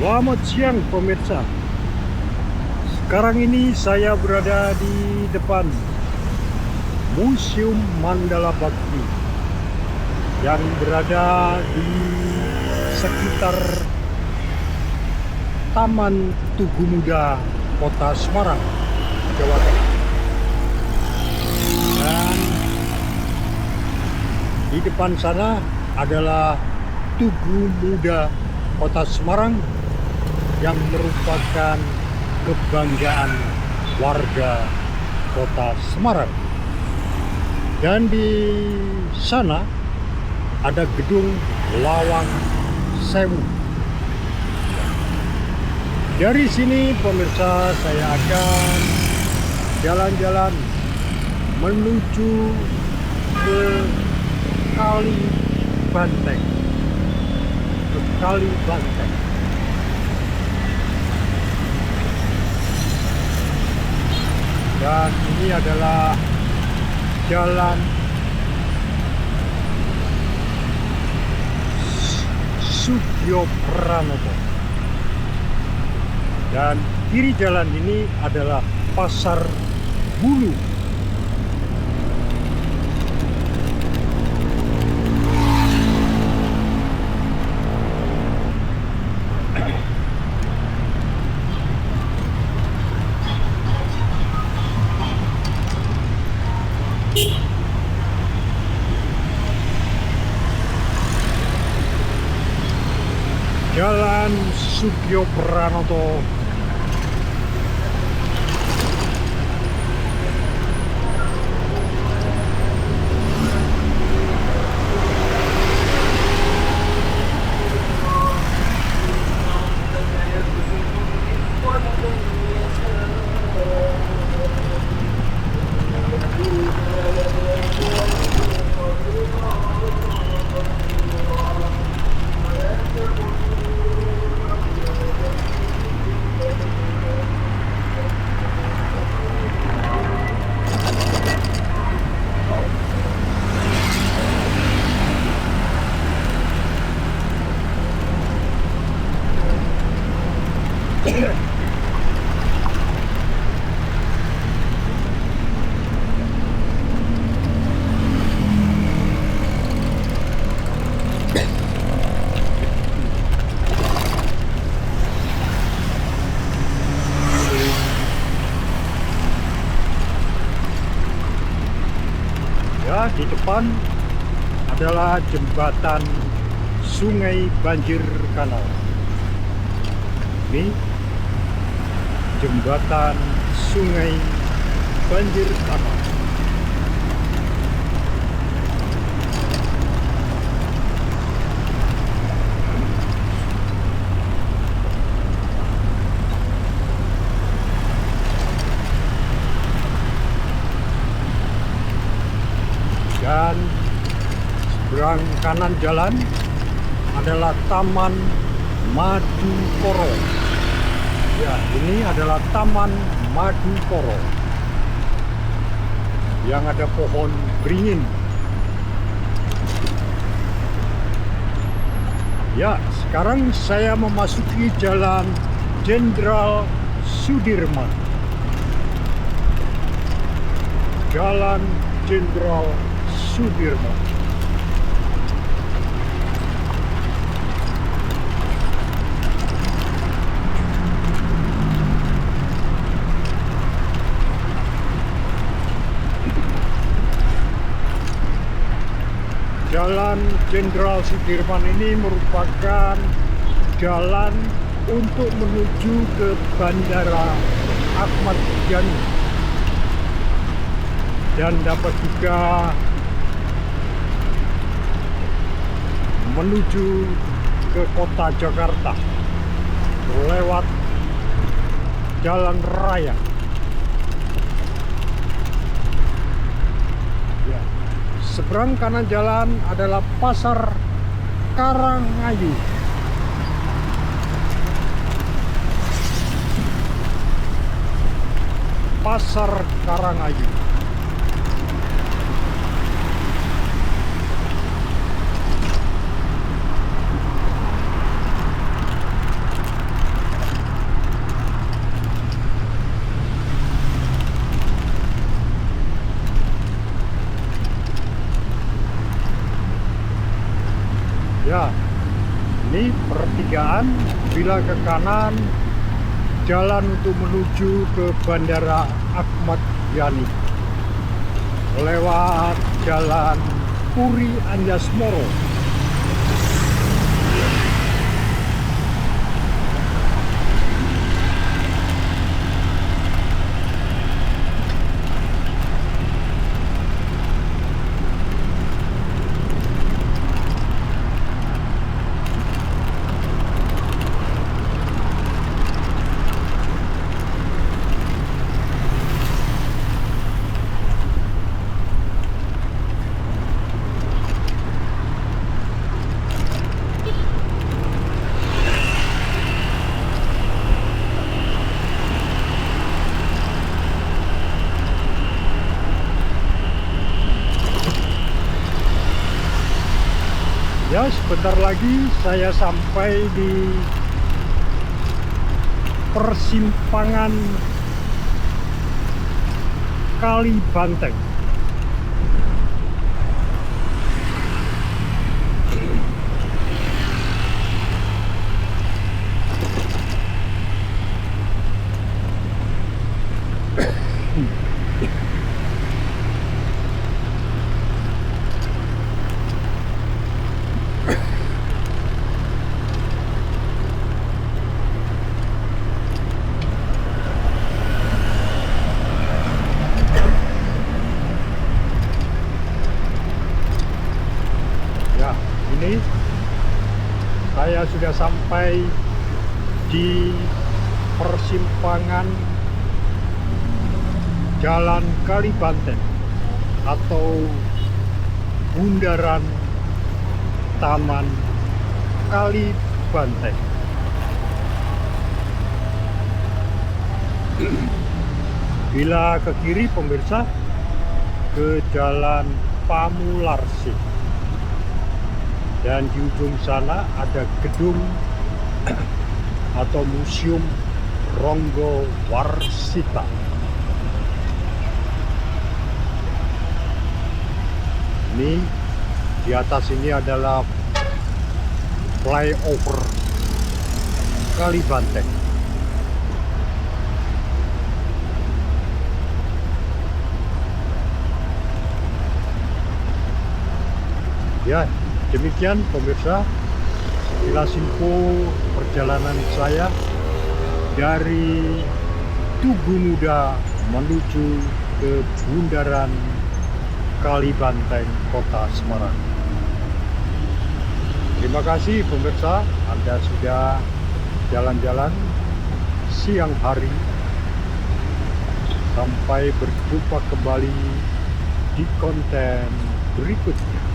Selamat siang pemirsa. Sekarang ini saya berada di depan Museum Mandala Bhakti yang berada di sekitar Taman Tugu Muda, Kota Semarang, Jawa Tengah. Dan di depan sana adalah Tugu Muda Kota Semarang yang merupakan kebanggaan warga Kota Semarang. Dan di sana ada gedung Lawang Sewu. Dari sini pemirsa, saya akan jalan-jalan menuju ke Kali Banteng. Kali Banteng. Dan ini adalah jalan Sugio Pranoto. Dan kiri jalan ini adalah Pasar Bulu. Jalan Sugio Pranoto. Ya, di depan adalah jembatan Sungai Banjir Kanal. Ini jembatan Sungai Banjir Kanal. Dan seberang kanan jalan adalah Taman Madukoro. Ya, ini adalah Taman Madukoro yang ada pohon beringin. Ya, sekarang saya memasuki Jalan Jenderal Sudirman. Jalan Jenderal Sudirman. Jalan Jenderal Sudirman ini merupakan jalan untuk menuju ke Bandara Ahmad Yani dan dapat juga menuju ke kota Jakarta lewat jalan raya. Ya. Seberang kanan jalan adalah Pasar Karangayu. Pasar Karangayu. Ini pertigaan, bila ke kanan jalan untuk menuju ke Bandara Ahmad Yani lewat jalan Puri Anjasmoro. Ya, sebentar lagi saya sampai di persimpangan Kali Banteng. Ini saya sudah sampai di persimpangan Jalan Kali Banteng atau bundaran Taman Kali Banteng. Bila ke kiri pemirsa, ke Jalan Pamularsi. Dan di ujung sana ada gedung atau Museum Ronggo Warsita. Ini di atas ini adalah flyover Kali Banteng. Ya, demikian pemirsa sekilas info perjalanan saya dari Tugu Muda menuju ke bundaran Kali Banteng, Kota Semarang. Terima kasih pemirsa, Anda sudah jalan-jalan siang hari. Sampai berjumpa kembali di konten berikutnya.